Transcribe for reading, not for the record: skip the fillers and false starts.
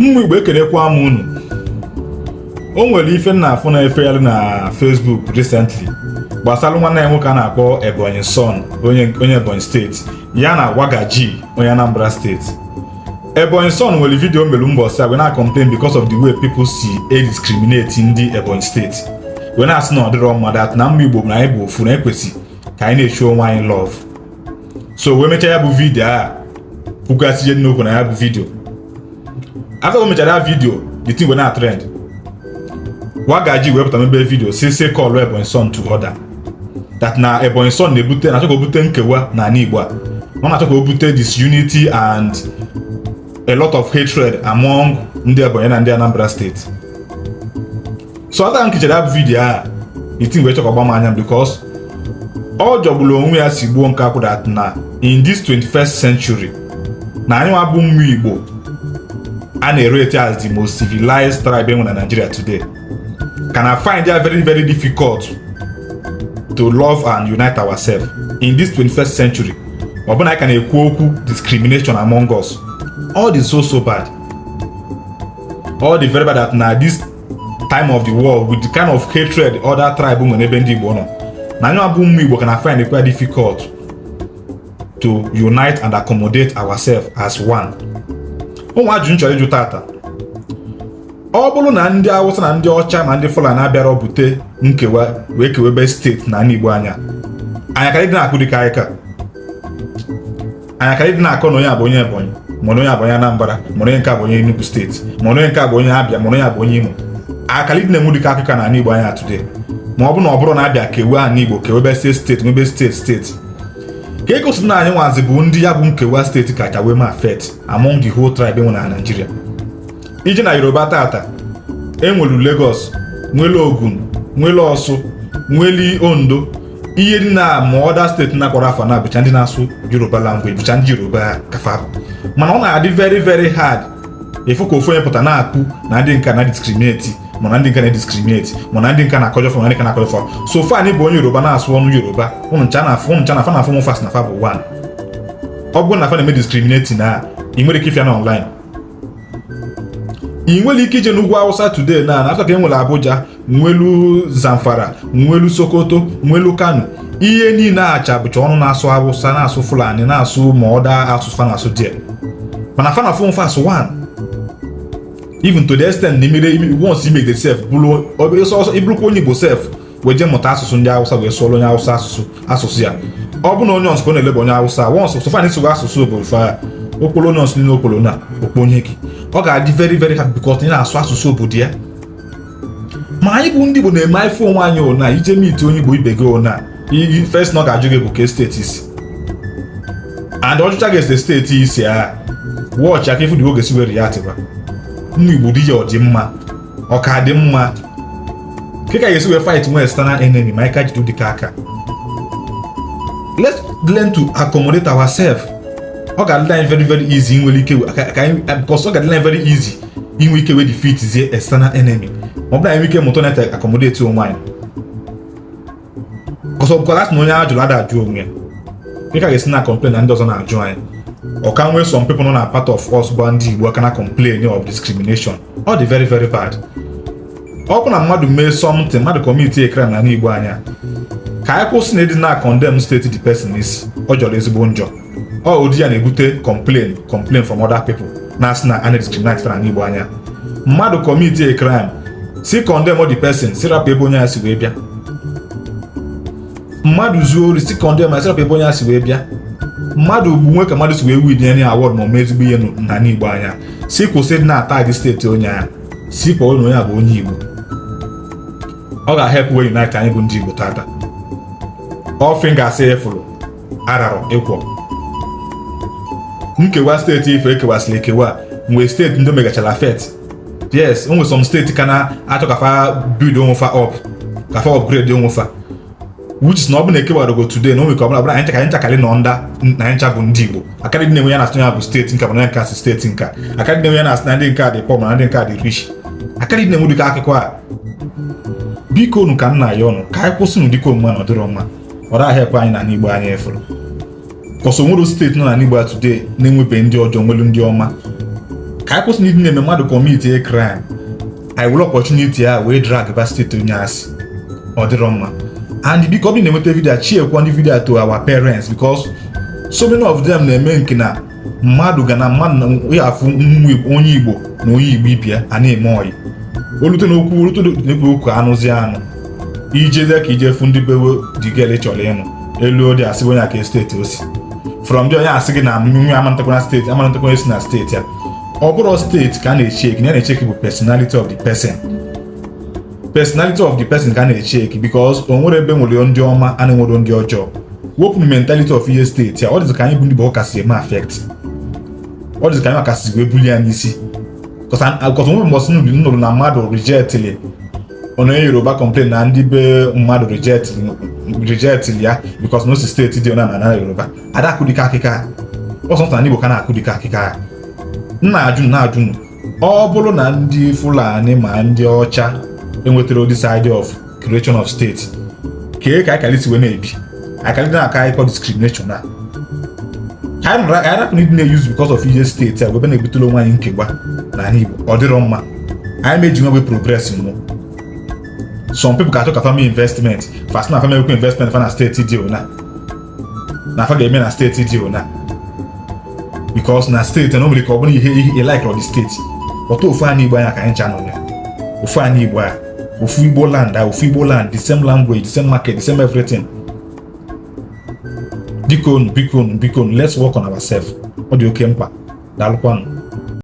Ụmụ Igbo ekelekwa m unu. O nwere ife na-afụ na efegharị na Facebook recently gbasara nwanne ya nwoke a na-akpọ Ebonyi Son, onye Ebonyi steeti, ya na Waga G, onye Anambra steeti. Ebonyi Son nwere vidio mere mbọsị a wee na-complain because of the way people see discriminate ndị Ebonyi steeti. Wee na-asị na ọ dịrọ mma that na mma Igbo na anyị bụ ofu na ekwesị ka anyị na-echu onwe anyị love. So wee mechaa ya bụ vidio a kwugasị ihe n'okwu na ya bụ vidio. After we mechara ya vidio, the thing wee na-trend. Waga G wepụta mebe vidio si call Ebonyi Son to order that na Ebonyi Son na-achọ ka o bute nkewa na ala Igbo a. Ọ na-achọ ka o bute disunity and a lot of hatred among ndị Ebonyi na ndị Anambra steeti. So after nkechara ya vidio a, the thing wee chọka ọgba m anya because ọ jọgburu onwe ya si gbuo nke akwụ that na in this 21st century na anyị nwa bụ ụmụ Igbo a na-erate as the most civilized tribe enwe na Nigeria today. Can I find it very, very difficult to love and unite ourselves in this 21st century? Or when I can ekwu discrimination among us. All the so bad. All the very bad that now this time of the world with the kind of hatred other tribe when ebe ndị Igbo nọ. Na anyị abụ ụmụ Igbo can I find it quite difficult to unite and accommodate ourselves as one. Ụmụ ajụjụ nchọrọ ịjụ tata. Ọ bụrụ na ndị Awụsa na ndị ọcha ma ndị Fulani abịara bute nkewa wee kewebe steeti na Igbo anya karị dị na-akụ dịka anyị karị dị na-akọ na onye abụ onye Ebonyi, ma onye abụ onye Anambra, ma onye nke abụ onye Enugu steeti, ma onye nke abụ onye Abịa, ma onye abụ onye Imo. Akarị dị na-enwu dịka akụkọ na Igbo anya today. Ma ọ bụ na ọ bụrụ na Abịa kewa na Igbo kewebe steeti nwebe steeti ka e gosiri na anyị nwazi bụ ndị ya bụ nkewa steeti kacha wee ma affect among the whole tribe enwe na Nigeria. Ije na Yoruba tata enwelu Lagos, nwelu Ogun, nwelu Osu, nwelu Ondo, ihe dị na ma other steeti na-akpọrọ afa na bụcha ndị na-asụ Yoruba language, bụcha ndị Yoruba kafa bụ. Mana ọ na-adị very very hard efu ka ofu onye pụta na-akụ na ndị nka na discriminate, mana ndị nka na discriminate, mana ndị nka na-akọjọ fọ, na ndị nka na-akọjọ fọ. So far anyị bụ onye Yoruba na-asụ ọnụ Yoruba, ụnụ ncha na fa na-afụ mfas na fa bụ one. Ọ bụrụ na fa na-eme discriminate na ị nwere ike ifia na online. Ị nwere ike ije n'ugwu Hausa today na afọ ka e nwere Abuja, nwelu Zamfara, nwelu Sokoto, nwelu Kano. Ihe niile acha bụcha ọnụ na-asụ Hausa, na-asụ Fulani, na-asụ ma ọda asụsụ fa na-asụ die. Mana fa na-afụ mfas one. Even to the extent na imere once you make the self bụrụ ịbụrụkwa onye Igbo self wee jee mụta asụsụ ndị Hausa wee sụọrọ onye Hausa asụsụ ya. Ọ bụ na onye ọsụ na-eleba onye Hausa once so fa na-esogho asụsụ obodo fa okpolo onye ọsụ n'okpolo na okponye gị. Ọ ga-adị very very happy because ị na-asụ asụsụ obodo ya. Ma anyị bụ ndị Igbo na-eme ife onwe anyị ona ije meet onye Igbo ibe gị ona first na ọ ga-ajụ gị bụ ka steeti isi. And ọchịcha ga-ese steeti isi a watch aka ifu dị oge si were react ba. Ụmụ Igbo dị ya ọ dị mma, ọ ka dị mma. Ka ga-esi wee fight nwe external enemy ma aka jido dịka aka. Let's learn to accommodate ourselves. Ọ ga-adị anyị very very easy inwe ike because ọ ga-adị anyị very easy inwe ike we defeat the external enemy. Ọ bụla anyị ike mụta na accommodate onwe anyị. Because that's na onye ajụrụ ada ajụ onwe ya. Ka ga-esi na complain na ndị ọzọ na-ajụ anyị. Or can we some people not part of us bụ ndị Igbo kana complain of discrimination. All the very very bad. Ọ bụ na mmadụ mee something, mmadụ commit a crime na Igbo anya. Ka anyị kwụsị na ịdị na condemn state the person is ọ jọrọ ezigbo njọ. Ụdị ya na-ebute complain from other people na-asị na a na-discriminate na Igbo anya. Mmadụ commit a crime, si condemn the person, si rapụ ebe onye ya si wee bịa. Mmadụ zuo ori, si condemn, si rapụ ebe onye ya si wee bịa. Mmadụ bụ nwe ka mmadụ si wee win any award ma o mee ezigbo ihe na Igbo anya. Si kwụsị dị na-ata steeti onye ya, si kpọọ na onye a bụ onye Igbo. Ọ ga-help we unite anyị bụ ndị Igbo tata. All fingers efuru ararọ ịkwọ. Nkewa steeti ife ekewasịrị ekewa mgbe steeti ndị megachara fet. Yes, onwe some steeti ka na-achọ ka fa build onwe fa up, ka fa upgrade onwe fa. Which is na ọ bụ na ekewarogo today na onwe ka ọ bụla anyị nchakarị nọ na anyị ncha bụ ndị Igbo. Akarị dị na-enwe ya na asị ya bụ steeti nka mana nka si steeti nka. Akarị dị na-enwe ya na asị na ndị nka dị poor mana ndị nka dị rich. Akarị dị na-enwe dịka akụkọ a. Biko unu ka nna ya ọnụ ka anyị kwụsị n'ụdịka omume na ọdịrọ mma. Ọ da ahịa anyị na Igbo anyị efuru. Kọsọ nwere steeti nọ na Igbo today na-enwebe ndị ọjọọ nwelu ndị ọma. ka anyị kwụsị n'ịdị na-eme mmadụ commit a crime anyị were opportunity ya wee drag ba steeti onye asị ọ dịrọ mma. And biko ọ na-enweta vidio chiekwa ndị vidio to our parents because so many of them na-eme nke na mmadụ ga na mmadụ ya afụ onye Igbo na onye Igbo ibia a na-eme oyi olute n'okwu okwu anụzi anụ ijeze ka ije fụ ndị bewe digel chọrọ ịnụ elu odi asị onye aka steeti osi from there onye asị gị na mmemme amantakwana steeti amantakwana esi na steeti ya ọ bụrụ steeti ka a na-echeki na na-echeki bụ personality of the person ka a na-echeki because o nwere ebe nwere ndị ọma a na-enwero ndị ọjọọ wepụ mentality of ihe steeti ya ọ dịzị ka anyị bụ ndị bụ ọkasị eme affect ọ dịzị ka anyị makasị wee bulie ya n'isi because onwe mbọsị nụrụ na mmadụ rejectili onye Yoruba complain na ndị be mmadụ rejectili ya because no si steeti dị ona na Yoruba ada akụdịka akịka ọsọ na Igbo ka na-akụdịka akịka nna ajụ ọ bụrụ na ndị Fulani ma ndị ọcha enwetara this idea of creation of state kee ka akalisi wee na-ebi akalị na-aka ịkọ discrimination na anyị rapụ ndị na-use because of ihe steeti a webe na-ebutela onwe anyị nkegba na Igbo ọ dịrọ mma anyị meji nwe progress mụ some people ga-achọ ka family investment fast na family investment fa na steeti dị ona na fa ga-eme na steeti dị ona because na steeti na o nwere ka ọ bụrụ ihe like of the steeti ọtọ ofu anyị Igbo anya ka anyị chanụ ya ofu anyị Igbo a ofu Igbo land the same language the same market the same everything. Biko, let's work on ourselves. Ọ dị oke mkpa. Daalụkwanụ.